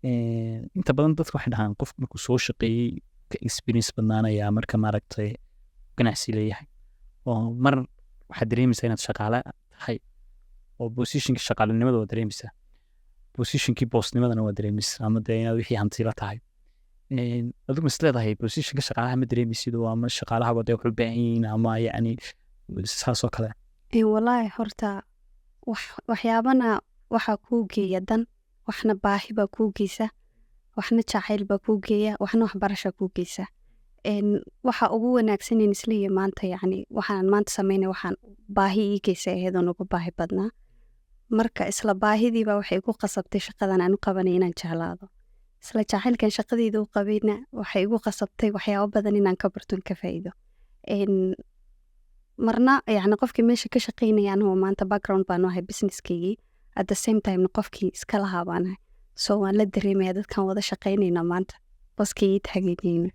inta badan dadka waxay dhahaan qof markuu soo shaqeeyey ka experience badnaanaya marka maaragtay ganacsi leeyahay oo mar waxaad dareemaysaa inaad shaqaale tahay oo positionka shaqaalinimada waa dareemaysaa positionkii boosnimadana waa dareemaysaa ama dee inaad wixii hantila tahay adigu mas leedahay positionka shaqaalaha ma dareemaysid oo ama shaqaalaha wadee wax u baahan yihiin ama yacni saas oo kale walaahi horta waxyaabana waxaa kuu geeya dan waxna baahi baa kuu geysa waxna jacayl baa kuu geeya waxna waxbarasha kuu geysa waxa ugu wanaagsanen isleeya maanta yacni waxaan maanta sameynay waxaan baahi ii geysa ahaydoo ugu baahi badnaa marka isla baahidiiba waxay igu qasabtay shaqadan aan u qabanay inaan jeclaado isla jacaylkan shaqadeyda u qabayna waxay igu qasabtay waxyaabo badan inaan ka barton ka faa'iido marna yacni qofkii meesha ka shaqeynaya anoo maanta background baan ahay businesskaygii at the same time qofkii iska lahaa baan ahay so waan la dareemaya dadkan wada shaqeynayna maanta qoskii ii taageerayna